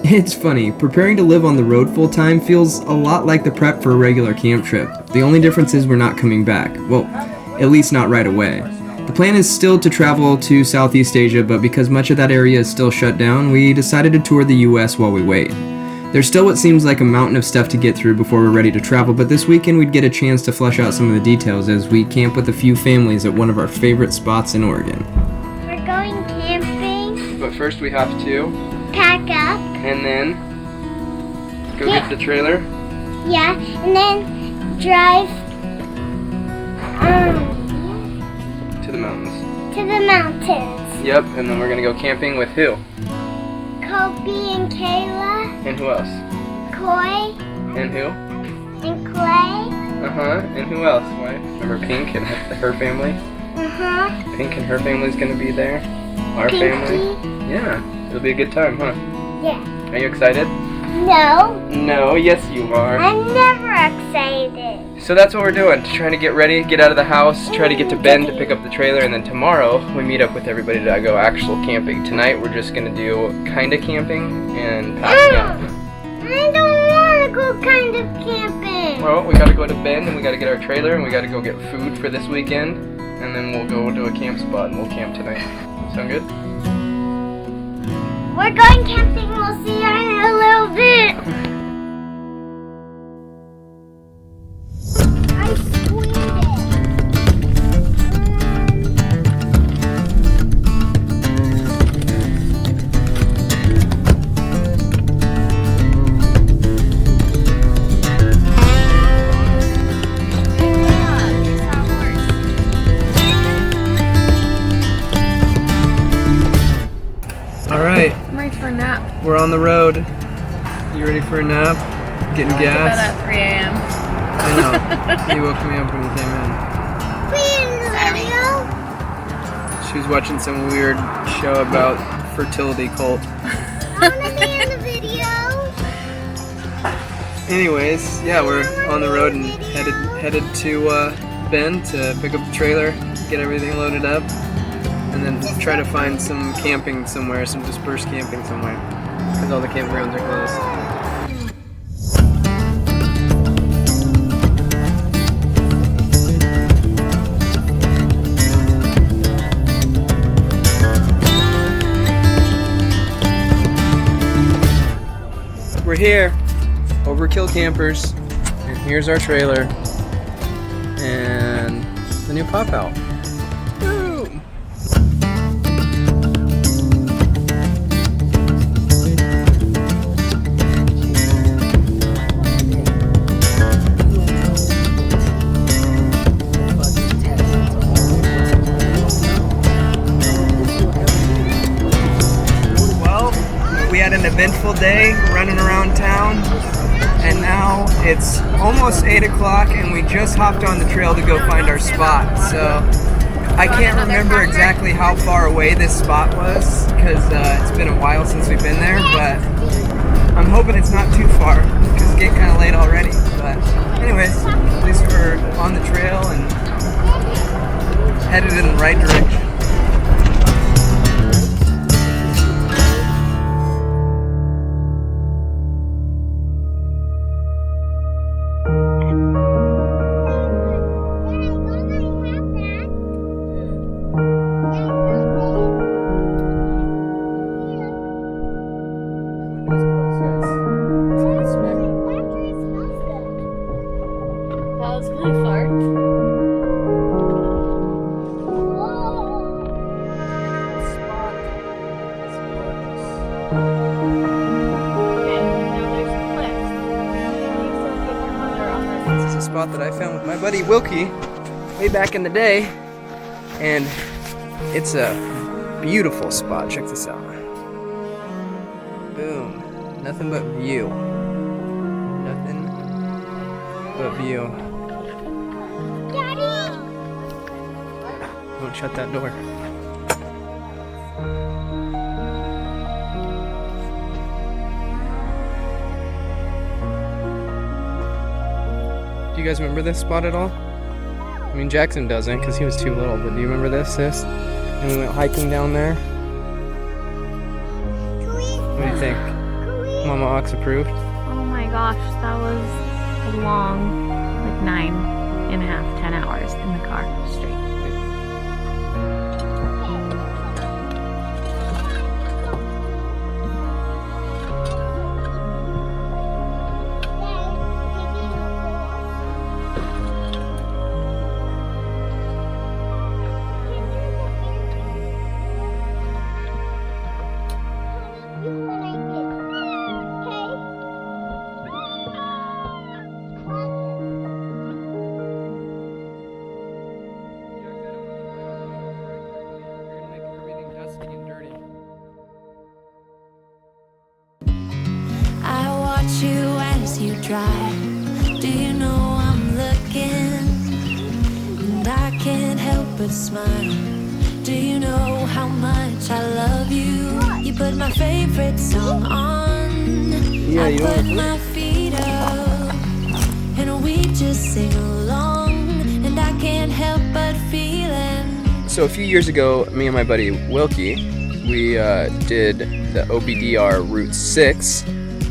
It's funny, preparing to live on the road full time feels a lot like the prep for a regular camp trip. The only difference is we're not coming back. Well, at least not right away. The plan is still to travel to Southeast Asia, but because much of that area is still shut down, we decided to tour the US while we wait. There's still what seems like a mountain of stuff to get through before we're ready to travel, but this weekend we'd get a chance to flesh out some of the details as we camp with a few families at one of our favorite spots in Oregon. We're going camping. But first we have to Pack up. and then go get the trailer. Yeah, and then drive To the mountains. to the mountains. Yep, and then we're gonna go camping with who? Kobe and Kayla, And who else? Coy And who? and Clay. And who else? Why? Remember Pink and her family? Pink and her family's gonna be there. Our family. Pinky. Yeah, it'll be a good time, huh? Yeah. Are you excited? No, No, yes you are. I'm never excited. So that's what we're doing, trying to get ready, get out of the house, try to get to Bend to pick up the trailer, and then tomorrow we meet up with everybody to go actual camping. Tonight we're just gonna do kinda camping and packing up. I don't want to go kind of camping. Well, we gotta go to Bend and we gotta get our trailer and we gotta go get food for this weekend, and then we'll go to a camp spot and we'll camp tonight. Sound good? We're going camping. We'll see you in a little bit. I squeezed Alright, I'm ready for a nap. we're on the road. You ready for a nap? Getting I went to bed gas? at 3 a.m. I know. You woke me up when you came in. She was watching some weird show about fertility cult. I want to be in the video. Anyways, yeah, we're on the road and headed to Bend to pick up the trailer, get everything loaded up, and then try to find some camping somewhere, some dispersed camping somewhere, because all the campgrounds are closed. We're here, Overkill Campers, and here's our trailer and the new pop out. Boom! Well, we had an eventful day running around town, and now it's almost 8 o'clock and we just hopped on the trail to go find our spot. So I can't remember exactly how far away this spot was because it's been a while since we've been there, but I'm hoping it's not too far because it's getting kind of late already. But anyways, at least we're on the trail and headed in the right direction. That was really fart. This is a spot that I found with my buddy Wilkie way back in the day, and it's a beautiful spot. Check this out. Boom. Nothing but view. Nothing but view. Daddy! Don't shut that door. Do you guys remember this spot at all? I mean, Jackson doesn't because he was too little, but do you remember this? And we went hiking down there. What do you think? Mama Ox approved. Oh my gosh, that was a long, like 9.5, 10 hours in the car straight. You as you drive, do you know I'm looking, and I can't help but smile. Do you know how much I love you? You put my favorite song on, I put my feet up, and we just sing along, and I can't help but feeling. So a few years ago, me and my buddy Wilkie, we did the OBDR Route 6,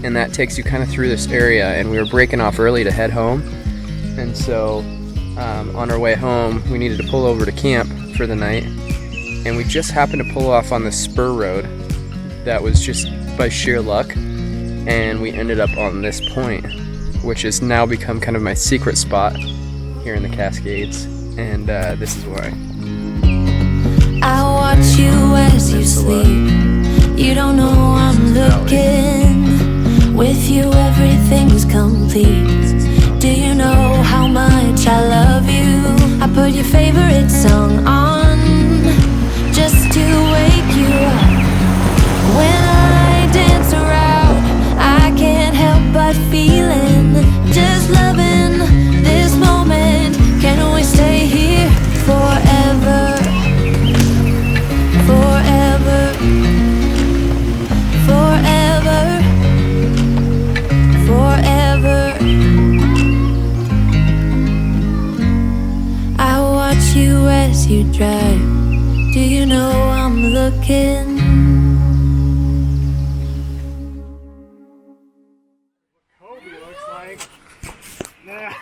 and that takes you kind of through this area, and we were breaking off early to head home, and so on our way home we needed to pull over to camp for the night, and we just happened to pull off on this spur road that was just by sheer luck, and we ended up on this point, which has now become kind of my secret spot here in the Cascades, and this is why. I watch you as you sleep, you don't know I'm looking. With you everything's complete. Do you know how much I love you? I put your favorite song on just to wake you up. When I dance around, I can't help but feeling, just loving this moment. Can we stay here forever? Forever. Forever. Forever. I watch you as you drive. Do you know I'm looking? Kobe looks like. Yeah.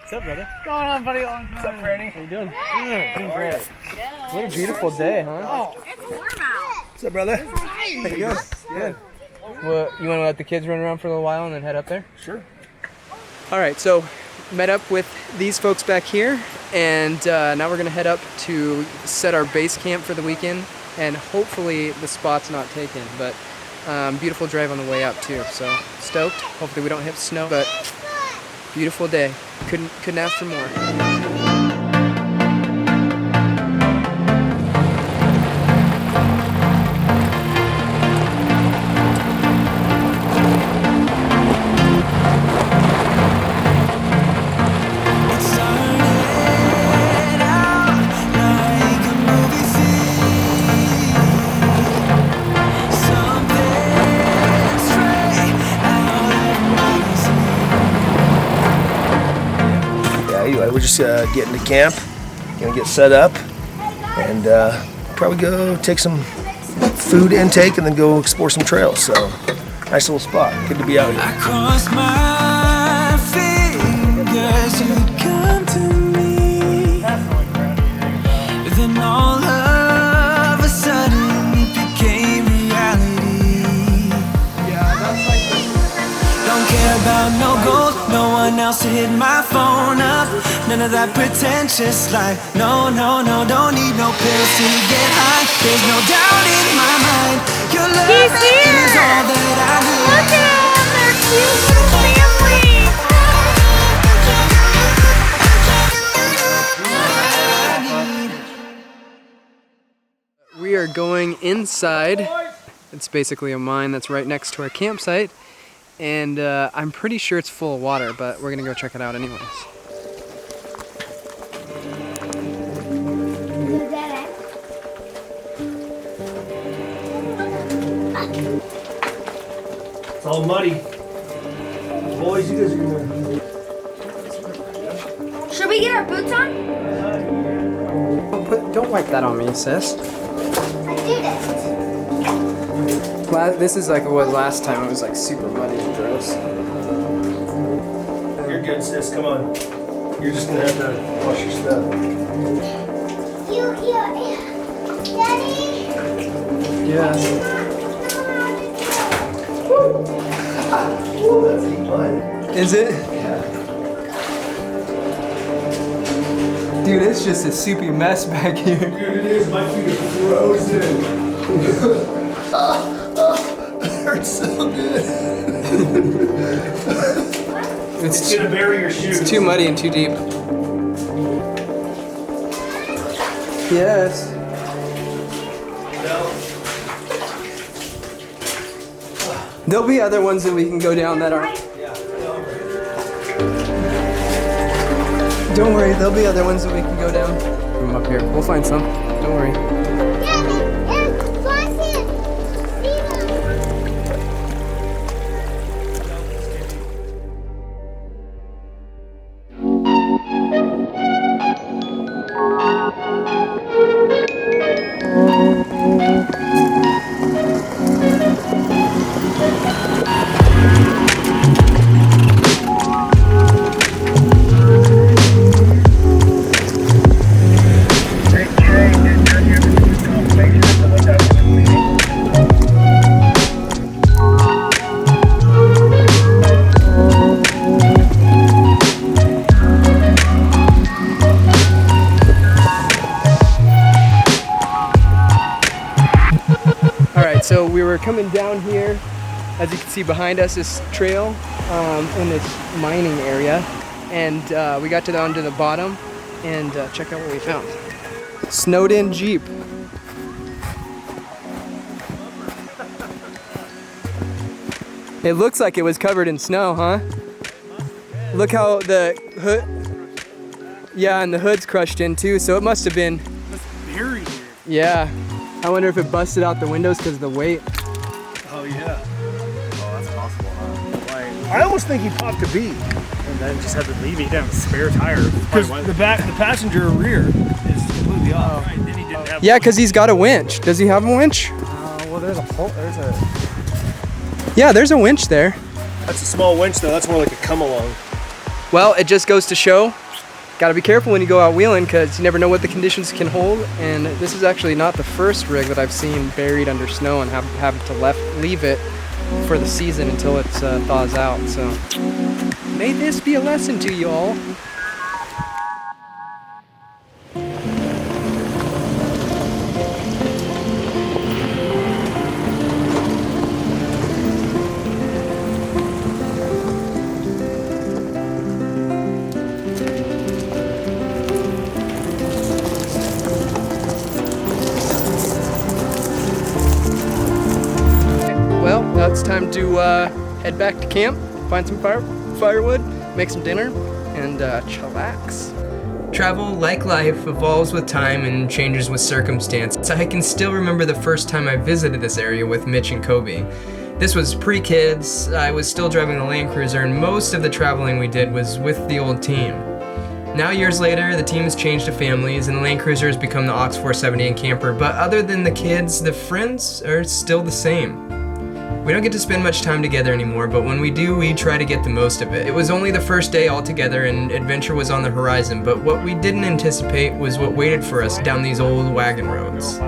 What's up, brother? What's going on, buddy? What's up, Freddie? How you doing? Doing great. What a beautiful day, huh? It's warm out. What's up, brother? How you doing? Good. Well, you want to let the kids run around for a little while and then head up there? Sure. All right, so met up with these folks back here, and now we're gonna head up to set our base camp for the weekend, and hopefully the spot's not taken, but beautiful drive on the way up too, so stoked. Hopefully we don't hit snow, but beautiful day. Couldn't ask for more. We're just getting to camp, gonna get set up, and probably go take some food intake and then go explore some trails. So, nice little spot. Good to be out here. I cross my fingers you'd come to me. Then all of a sudden it became reality. Don't care about no gold, no one else to hit my phone up. None of that pretentious life. No, no, no, don't need no pills to get high. There's no doubt in my mind. Your love is all that I need. Look at them, they're cute little family. We are going inside. It's basically a mine that's right next to our campsite, and I'm pretty sure it's full of water, but we're gonna go check it out anyways. It's all muddy. Boys, you guys are gonna. Should we get our boots on? Don't wipe that on me, sis. I did it. This is like it was last time. It was like super muddy and gross. You're good, sis. Come on. You're just gonna have to wash your stuff. Daddy? Yeah. Ooh, that's deep mud. Is it? Yeah. Dude, it's just a soupy mess back here. Dude, it is. My feet are frozen. It hurts so good. It's gonna bury your shoes. It's too muddy and too deep. Yes. There'll be other ones that we can go down that aren't. Don't worry, there'll be other ones that we can go down. From up here. We'll find some. Don't worry. So we were coming down here, as you can see behind us, this trail in this mining area, and we got down to the bottom and check out what we found. Snowed in Jeep. It looks like it was covered in snow, huh? Look how the hood, yeah, and the hood's crushed in too, so it must have been Buried here. Yeah. I wonder if it busted out the windows because of the weight. Oh yeah. Oh, that's possible, huh? Like, I almost think he popped a bead. and then just had to leave. He didn't have a spare tire. Because the passenger rear is completely off. Right, then he didn't have. Yeah, because he's got a winch. Does he have a winch? Well, there's a pole. There's a. Yeah, there's a winch there. That's a small winch though. That's more like a come along. Well, it just goes to show, gotta be careful when you go out wheeling because you never know what the conditions can hold. And this is actually not the first rig that I've seen buried under snow and have to leave it for the season until it thaws out. So may this be a lesson to you all. Well, now it's time to head back to camp, find some firewood, make some dinner, and chillax. Travel, like life, evolves with time and changes with circumstance. I can still remember the first time I visited this area with Mitch and Kobe. This was pre-kids, I was still driving the Land Cruiser, and most of the traveling we did was with the old team. Now years later, the team has changed to families, and the Land Cruiser has become the OX470 and camper, but other than the kids, the friends are still the same. We don't get to spend much time together anymore, but when we do, we try to get the most of it. It was only the first day all together and adventure was on the horizon, but what we didn't anticipate was what waited for us down these old wagon roads.